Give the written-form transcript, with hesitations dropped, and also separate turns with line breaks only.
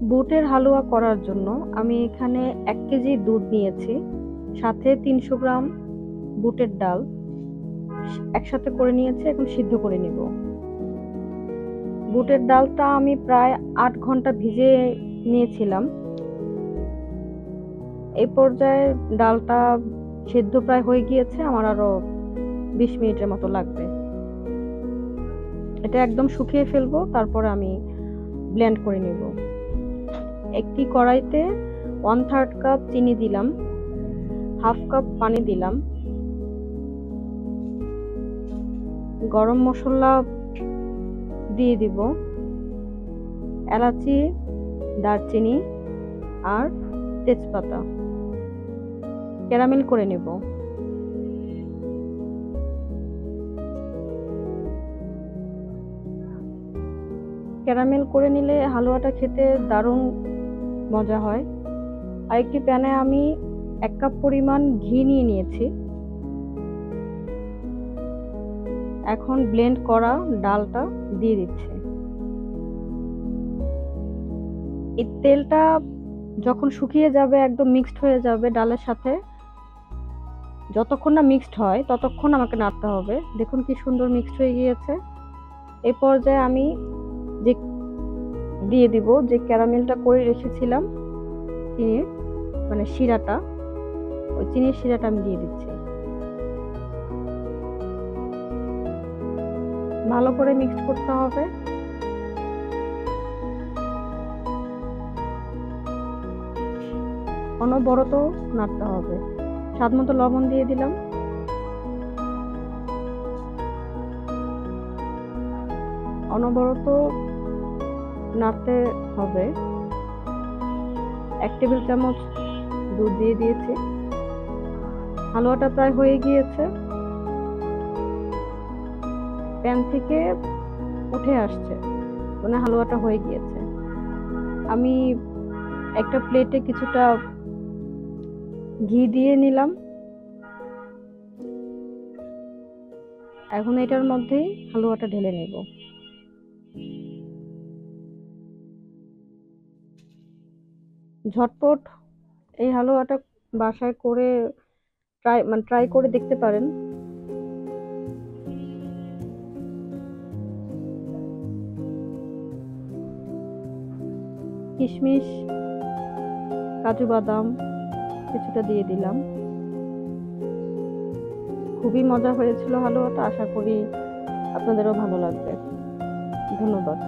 বুটের হালুয়া করার জন্য আমি এখানে 1 কেজি দুধ নিয়েছি, সাথে 300 গ্রাম বুটের ডাল একসাথে করে নিয়েছি। এখন সিদ্ধ করে নিব। বুটের ডালটা আমি প্রায় 8 ঘন্টা ভিজিয়ে নিয়েছিলাম। এই পর্যায়ে ডালটা সিদ্ধ প্রায় হয়ে গিয়েছে, আমার আরো 20 মিনিটের মতো লাগবে। এটা একদম শুকিয়ে ফেলবো, তারপরে আমি ব্লেন্ড করে নিব। একটি কড়াইতে 1/3 কাপ চিনি দিলাম, হাফ কাপ পানি দিলাম, গরম মশলা দিয়ে দিব, এলাচি, দারচিনি আর তেজপাতা। ক্যারামেল করে নেব। ক্যারামেল করে নিলে হালুয়াটা খেতে দারুণ মজা হয়। আরেকটি প্যানে আমি 1 কাপ পরিমাণ ঘি নিয়ে নিয়েছি। এখন ব্লেন্ড করা ডালটা দিয়ে দিচ্ছি। এই তেলটা যখন শুকিয়ে যাবে, একদম মিক্সড হয়ে যাবে ডালের সাথে, যতক্ষণ না মিক্সড হয় ততক্ষণ আমাকে নাড়তে হবে। দেখুন কি সুন্দর মিক্সড হয়ে গিয়েছে। এই পর্যায়ে আমি যে দিয়ে দিব যে ক্যারামেলটা করে রেখেছিলাম, চিনির মানে শিরাটা, ওই চিনির শিরাটা আমি দিয়ে দিচ্ছি। ভালো করে মিক্সড করতে হবে। অনবরত নাড়তে হবে। স্বাদ মতো লবণ দিয়ে দিলাম। অনবরত নাড়তে হবে। 1 টেবিল চামচ দুধ দিয়ে দিয়েছি। হালুয়াটা প্রায় হয়ে গিয়েছে, প্যান থেকে উঠে আসছে, মানে হালুয়াটা হয়ে গিয়েছে। আমি একটা প্লেটে কিছুটা ঘি দিয়ে নিলাম। এখন এটার মধ্যেই হালুয়াটা ঢেলে নেব। ঝটপট এই হালুয়াটা বাসায় করে ট্রাই করে দেখতে পারেন। কিশমিশ, কাজু বাদাম কিছুটা দিয়ে দিলাম। খুবই মজা হয়েছিল হালুয়াটা। আশা করি আপনাদেরও ভালো লাগবে। ধন্যবাদ।